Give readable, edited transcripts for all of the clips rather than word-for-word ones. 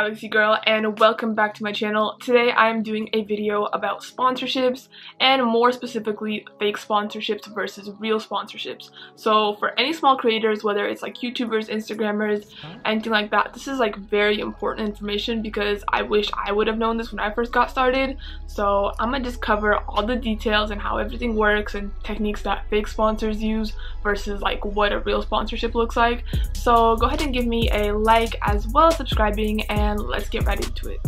Galaxy Girl, and welcome back to my channel. Today I am doing a video about sponsorships, and more specifically fake sponsorships versus real sponsorships. So for any small creators, whether it's like YouTubers, Instagrammers, anything like that, this is like very important information because I wish I would have known this when I first got started. So I'm gonna just cover all the details and how everything works and techniques that fake sponsors use versus like what a real sponsorship looks like. So go ahead and give me a like as well as subscribing, and let's get right into it.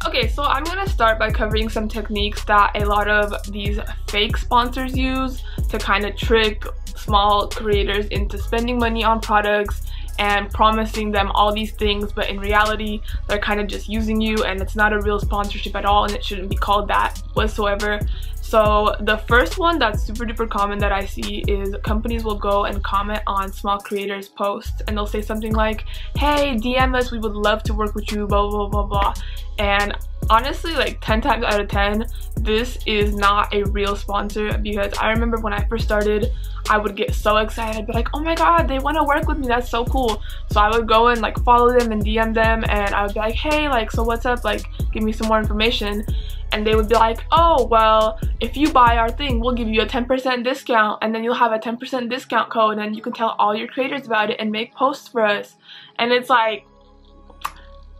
Okay, so I'm gonna start by covering some techniques that a lot of these fake sponsors use to kind of trick small creators into spending money on products and promising them all these things, but in reality they're kind of just using you, and it's not a real sponsorship at all, and it shouldn't be called that whatsoever. So the first one that's super duper common that I see is companies will go and comment on small creators' posts, and they'll say something like, hey, DM us, we would love to work with you, blah blah blah blah. And honestly, like 10 times out of 10, this is not a real sponsor, because I remember when I first started, I would get so excited. I'd be like, oh my god, they want to work with me, that's so cool. So I would go and like follow them and DM them, and I would be like, hey, like, so what's up, like, give me some more information. And they would be like, oh, well, if you buy our thing, we'll give you a 10% discount, and then you'll have a 10% discount code, and you can tell all your creators about it and make posts for us. And it's like,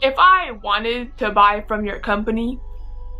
if I wanted to buy from your company,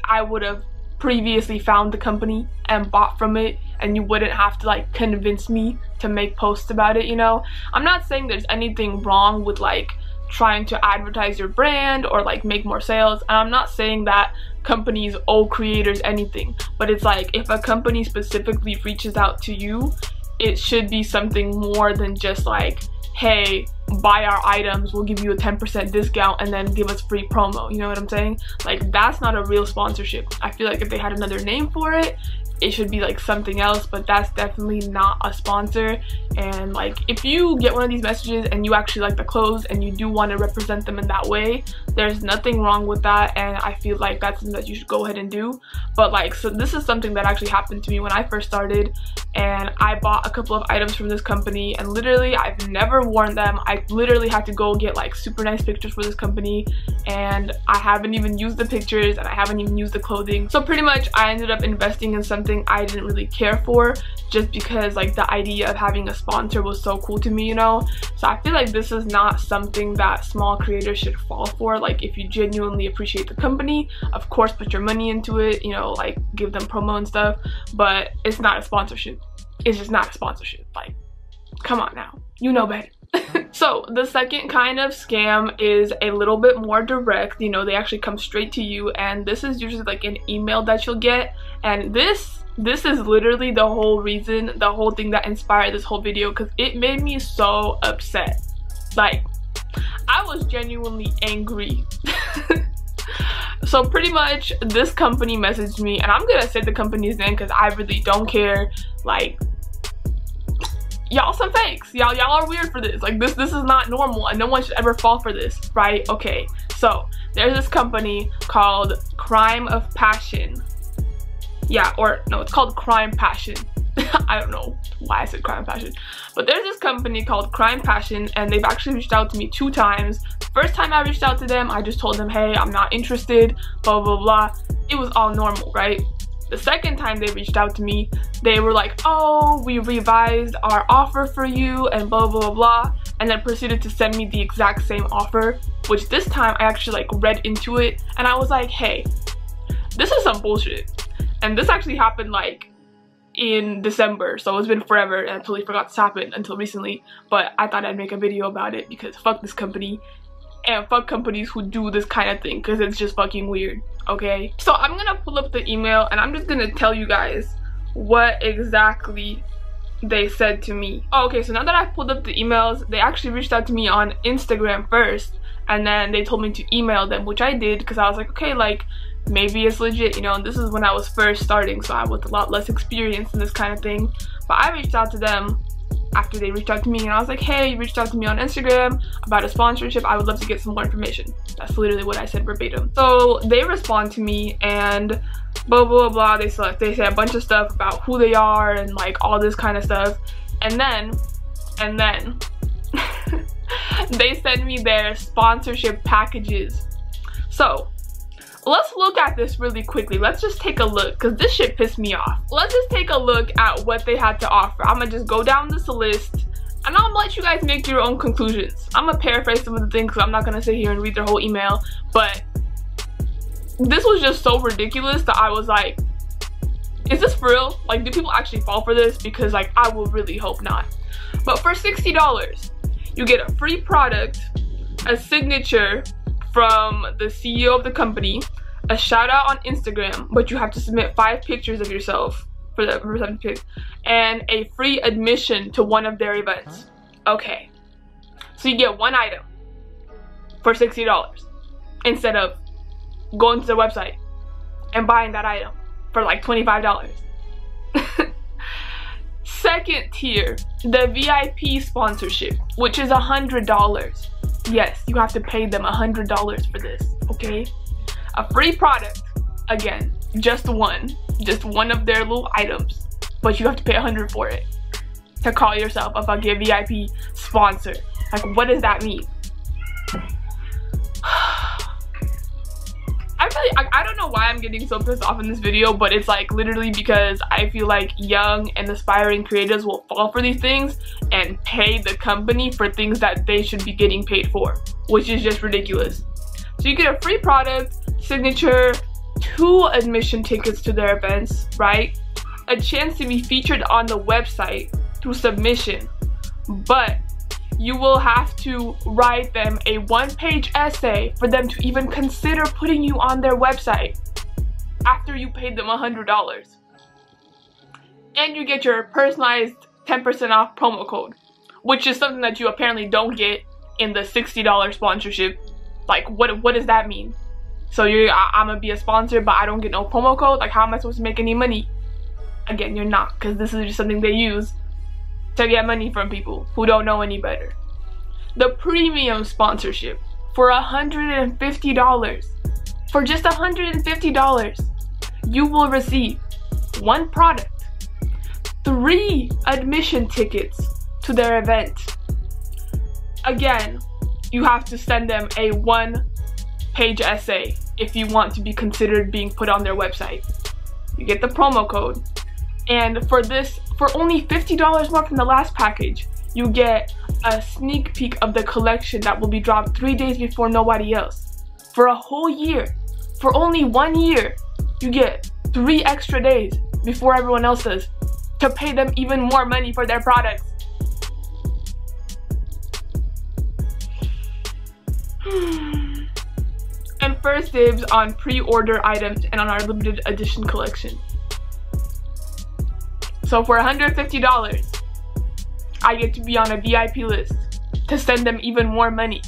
I would have previously found the company and bought from it, and you wouldn't have to like convince me to make posts about it, you know? I'm not saying there's anything wrong with like trying to advertise your brand or like make more sales, and I'm not saying that companies owe creators anything, but it's like, if a company specifically reaches out to you, it should be something more than just like, hey, buy our items, we'll give you a 10% discount and then give us free promo. You know what I'm saying? Like, that's not a real sponsorship. I feel like if they had another name for it, it should be like something else, but that's definitely not a sponsor. And like, if you get one of these messages and you actually like the clothes and you do want to represent them in that way, there's nothing wrong with that, and I feel like that's something that you should go ahead and do. But like, so this is something that actually happened to me when I first started, and I bought a couple of items from this company, and literally I've never worn them. I literally had to go get like super nice pictures for this company, and I haven't even used the pictures, and I haven't even used the clothing. So pretty much I ended up investing in something I didn't really care for, just because like the idea of having a sponsor was so cool to me, you know? So I feel like this is not something that small creators should fall for. Like, if you genuinely appreciate the company, of course put your money into it, you know, like give them promo and stuff, but it's not a sponsorship. It's just not a sponsorship. Like, come on now, you know better. So the second kind of scam is a little bit more direct. You know, they actually come straight to you, and this is usually like an email that you'll get, and this is literally the whole reason, the whole thing that inspired this whole video, because it made me so upset. Like, I was genuinely angry. So pretty much this company messaged me, and I'm gonna say the company's name because I really don't care. Like, y'all some fakes. Y'all are weird for this. Like, this is not normal, and no one should ever fall for this, right? Okay, so there's this company called Crime of Passion. Yeah, or no, it's called Crime Passion. I don't know why I said Crime Passion, but there's this company called Crime Passion, and they've actually reached out to me 2 times. First time I reached out to them, I just told them, hey, I'm not interested, blah blah blah. It was all normal, right? The second time they reached out to me, they were like, oh, we revised our offer for you and blah blah blah, and then proceeded to send me the exact same offer, which this time I actually like read into it, and I was like, hey, this is some bullshit. And this actually happened like in December, so it's been forever, and I totally forgot this happened until recently. But I thought I'd make a video about it because fuck this company, and fuck companies who do this kind of thing, because it's just fucking weird, okay? So I'm gonna pull up the email, and I'm just gonna tell you guys what exactly they said to me. Oh, okay, so now that I've pulled up the emails, they actually reached out to me on Instagram first, and then they told me to email them, which I did because I was like, okay, like, maybe it's legit, you know. And this is when I was first starting, so I was a lot less experienced in this kind of thing. But I reached out to them after they reached out to me, and I was like, hey, you reached out to me on Instagram about a sponsorship, I would love to get some more information. That's literally what I said verbatim. So they respond to me, and blah blah blah, they say a bunch of stuff about who they are and like all this kind of stuff, and then they send me their sponsorship packages So let's look at this really quickly. Let's just take a look, because this shit pissed me off. Let's just take a look at what they had to offer. I'm gonna just go down this list and I'm gonna let you guys make your own conclusions. I'm gonna paraphrase some of the things because I'm not gonna sit here and read their whole email, but this was just so ridiculous that I was like, is this for real? Like, do people actually fall for this? Because like, I will really hope not. But for $60, you get a free product, a signature from the CEO of the company, a shout out on Instagram, but you have to submit 5 pictures of yourself for the reception pic, and a free admission to one of their events. Okay, so you get one item for $60 instead of going to their website and buying that item for like $25. Second tier, the VIP sponsorship, which is $100. Yes, you have to pay them $100 for this, okay? A free product, again, just one of their little items, but you have to pay $100 for it to call yourself a fucking VIP sponsor. Like, what does that mean? I don't know why I'm getting so pissed off in this video, but it's like literally because I feel like young and aspiring creators will fall for these things and pay the company for things that they should be getting paid for, which is just ridiculous. So you get a free product, signature, 2 admission tickets to their events, right? A chance to be featured on the website through submission, but you will have to write them a 1-page essay for them to even consider putting you on their website after you paid them $100. And you get your personalized 10% off promo code, which is something that you apparently don't get in the $60 sponsorship. Like, what does that mean? So I'm gonna be a sponsor, but I don't get no promo code? Like, how am I supposed to make any money? Again, you're not, because this is just something they use to get money from people who don't know any better. The premium sponsorship for $150. For just $150, you will receive 1 product, 3 admission tickets to their event. Again, you have to send them a 1-page essay if you want to be considered being put on their website. You get the promo code. And for this, for only $50 more from the last package, you get a sneak peek of the collection that will be dropped 3 days before nobody else. For a whole year, for only 1 year, you get 3 extra days before everyone else does to pay them even more money for their products. And first dibs on pre-order items and on our limited edition collection. So for $150, I get to be on a VIP list to send them even more money.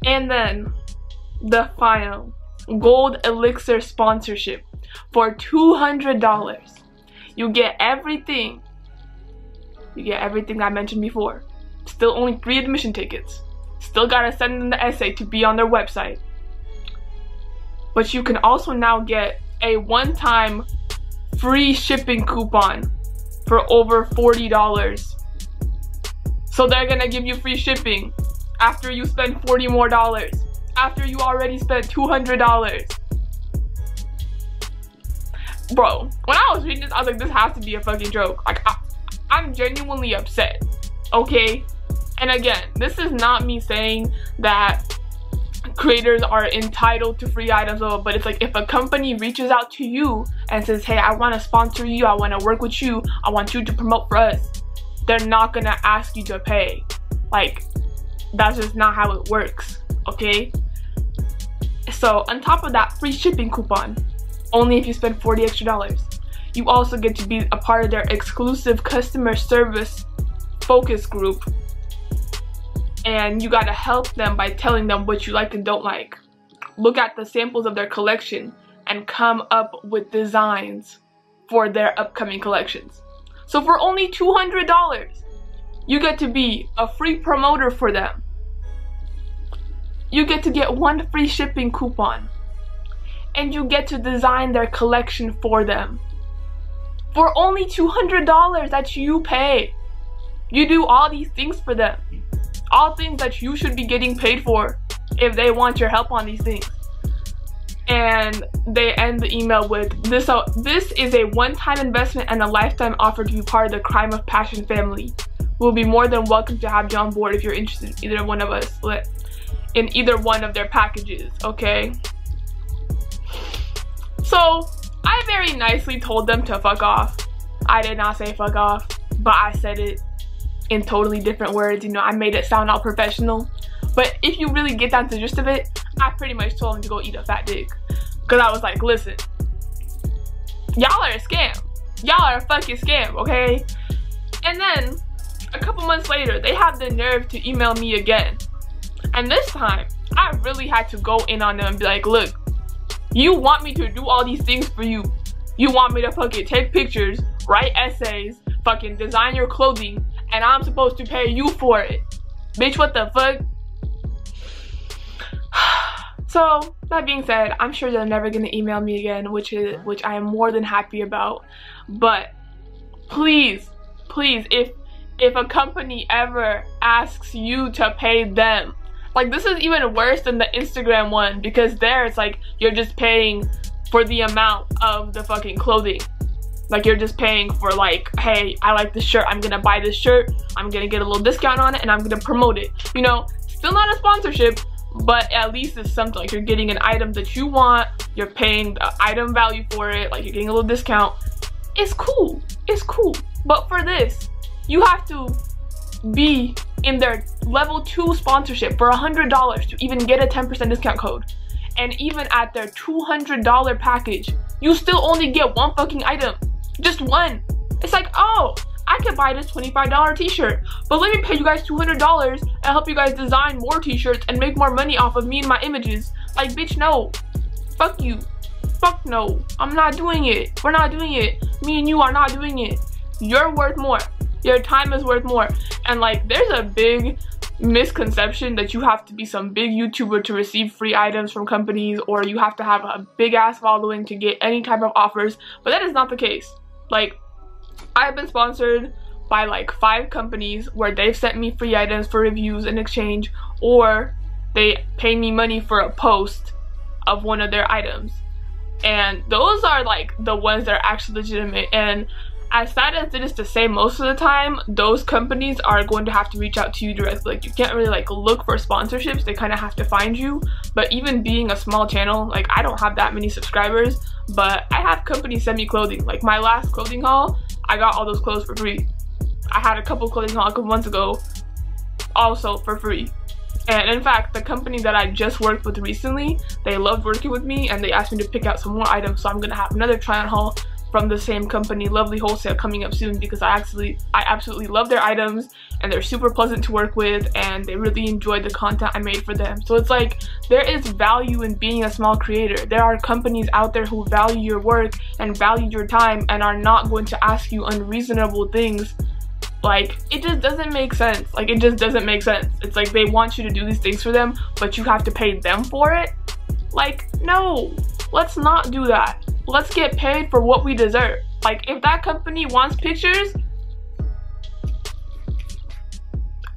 And then the final gold elixir sponsorship for $200. You get everything. You get everything I mentioned before. Still only 3 admission tickets. Still gotta send them the essay to be on their website. But you can also now get a one-time free shipping coupon for over $40. So they're gonna give you free shipping after you spend $40 more, after you already spent $200. Bro, when I was reading this, I was like, this has to be a fucking joke. Like, I'm genuinely upset, okay? And again, this is not me saying that creators are entitled to free items, but it's like, if a company reaches out to you and says, hey, I want to sponsor you, I want to work with you, I want you to promote for us, they're not gonna ask you to pay. Like, that's just not how it works, okay? So on top of that free shipping coupon, only if you spend $40 extra, you also get to be a part of their exclusive customer service focus group. And you gotta help them by telling them what you like and don't like. Look at the samples of their collection and come up with designs for their upcoming collections. So for only $200, you get to be a free promoter for them. You get to get 1 free shipping coupon. And you get to design their collection for them. For only $200 that you pay. You do all these things for them. All things that you should be getting paid for if they want your help on these things. And they end the email with this: this is a one-time investment and a lifetime offer to be part of the Crime of Passion family. We'll be more than welcome to have you on board if you're interested in either one of us, in either one of their packages, okay? So I very nicely told them to fuck off. I did not say fuck off, but I said it in totally different words. You know, I made it sound all professional. But if you really get down to the gist of it, I pretty much told him to go eat a fat dick. Because I was like, listen, y'all are a scam. Y'all are a fucking scam, okay? And then, a couple months later, they have the nerve to email me again. And this time, I really had to go in on them and be like, look, you want me to do all these things for you. You want me to fucking take pictures, write essays, fucking design your clothing, and I'm supposed to pay you for it. Bitch, what the fuck? So, that being said, I'm sure they're never gonna email me again, which I am more than happy about. But please, if a company ever asks you to pay them, like, this is even worse than the Instagram one, because there it's like you're just paying for the amount of the fucking clothing. Like, you're just paying for, like, hey, I like this shirt, I'm gonna buy this shirt, I'm gonna get a little discount on it, and I'm gonna promote it. You know, still not a sponsorship, but at least it's something. Like, you're getting an item that you want, you're paying the item value for it, like, you're getting a little discount. It's cool, it's cool. But for this, you have to be in their level 2 sponsorship for $100 to even get a 10% discount code. And even at their $200 package, you still only get one fucking item. Just one. It's like, oh, I could buy this $25 t-shirt, but let me pay you guys $200 and help you guys design more t-shirts and make more money off of me and my images. Like, bitch, no. Fuck you. Fuck no. I'm not doing it. We're not doing it. Me and you are not doing it. You're worth more. Your time is worth more. And, like, there's a big misconception that you have to be some big YouTuber to receive free items from companies, or you have to have a big ass following to get any type of offers, but that is not the case. Like, I've been sponsored by like 5 companies where they've sent me free items for reviews in exchange, or they pay me money for a post of one of their items. And those are like the ones that are actually legitimate. And as sad as it is to say, most of the time those companies are going to have to reach out to you directly. Like, you can't really like look for sponsorships, they kind of have to find you. But even being a small channel, like, I don't have that many subscribers, but I have companies send me clothing. Like, my last clothing haul, I got all those clothes for free. I had a couple clothing hauls a couple months ago, also for free. And in fact, the company that I just worked with recently, they loved working with me and they asked me to pick out some more items, so I'm gonna have another try-on haul from the same company, Lovely Wholesale, coming up soon, because I absolutely love their items and they're super pleasant to work with and they really enjoyed the content I made for them. So it's like, there is value in being a small creator. There are companies out there who value your work and value your time and are not going to ask you unreasonable things. Like, it just doesn't make sense. Like, it just doesn't make sense. It's like they want you to do these things for them, but you have to pay them for it. Like, no, let's not do that. Let's get paid for what we deserve. Like, if that company wants pictures,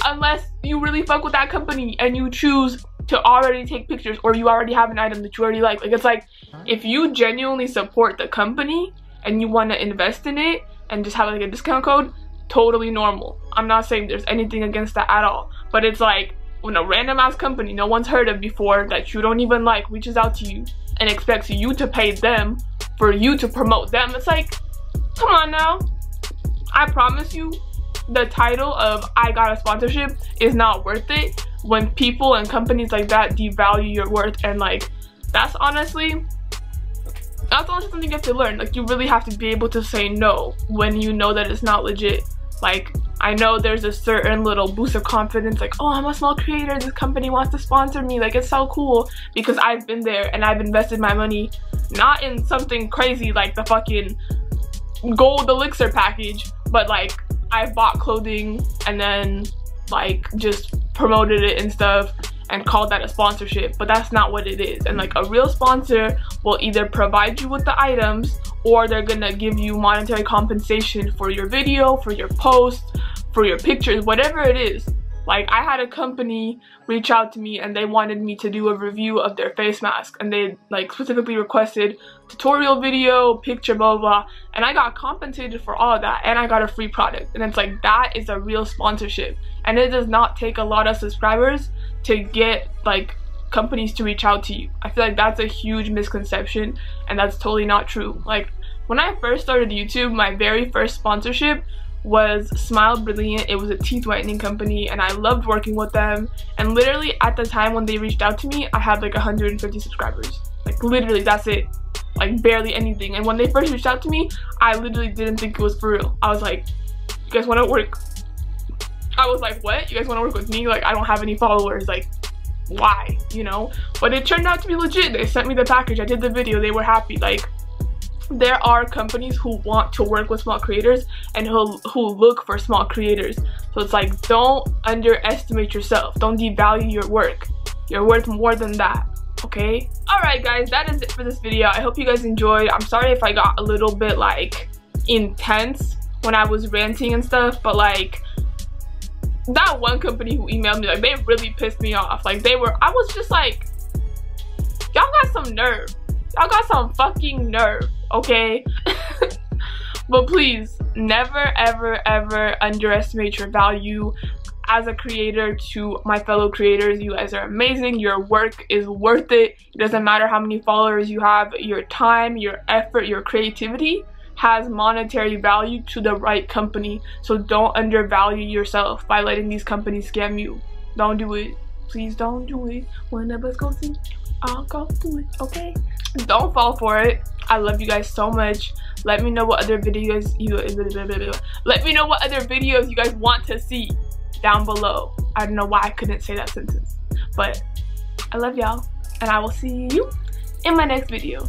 unless you really fuck with that company and you choose to already take pictures, or you already have an item that you already like, it's like, if you genuinely support the company and you want to invest in it and just have like a discount code, totally normal. I'm not saying there's anything against that at all, but it's like, when a random ass company no one's heard of before, that you don't even like, reaches out to you and expects you to pay them for you to promote them, it's like, come on now. I promise you, the title of I got a sponsorship is not worth it when people and companies like that devalue your worth. And like, that's honestly something you have to learn. Like, you really have to be able to say no when you know that it's not legit. Like, I know there's a certain little boost of confidence, like, oh, I'm a small creator, this company wants to sponsor me, like, it's so cool, because I've been there and I've invested my money, not in something crazy like the fucking gold elixir package, but like, I've bought clothing and then like just promoted it and stuff and called that a sponsorship. But that's not what it is. And like, a real sponsor will either provide you with the items, or they're gonna give you monetary compensation for your video, for your post, for your pictures, whatever it is. Like, I had a company reach out to me and they wanted me to do a review of their face mask, and they like specifically requested tutorial video, picture, blah blah, and I got compensated for all of that, and I got a free product. And it's like, that is a real sponsorship, and it does not take a lot of subscribers to get like companies to reach out to you. I feel like that's a huge misconception, and that's totally not true. Like, when I first started YouTube, my very first sponsorship was Smile Brilliant. It was a teeth whitening company, and I loved working with them. And literally at the time when they reached out to me, I had like 150 subscribers. Like, literally, that's it. Like, barely anything. And when they first reached out to me, I literally didn't think it was for real. I was like, you guys want to work? I was like, what? You guys want to work with me? Like, I don't have any followers. Like, why? You know? But it turned out to be legit. They sent me the package. I did the video. They were happy. Like, there are companies who want to work with small creators and who look for small creators. So it's like, don't underestimate yourself. Don't devalue your work. You're worth more than that, okay? Alright guys, that is it for this video. I hope you guys enjoyed. I'm sorry if I got a little bit like intense when I was ranting and stuff, but like, that one company who emailed me, like, they really pissed me off. Like, I was just like, y'all got some nerve. Y'all got some fucking nerve, okay? But please, never ever ever underestimate your value as a creator to my fellow creators. You guys are amazing. Your work is worth it. It doesn't matter how many followers you have. Your time, your effort, your creativity has monetary value to the right company. So don't undervalue yourself by letting these companies scam you. Don't do it. Please don't do it. One of us goes in, I'll go through it, okay? Don't fall for it. I love you guys so much. Let me know what other videos you guys want to see down below. I don't know why I couldn't say that sentence, but I love y'all, and I will see you in my next video.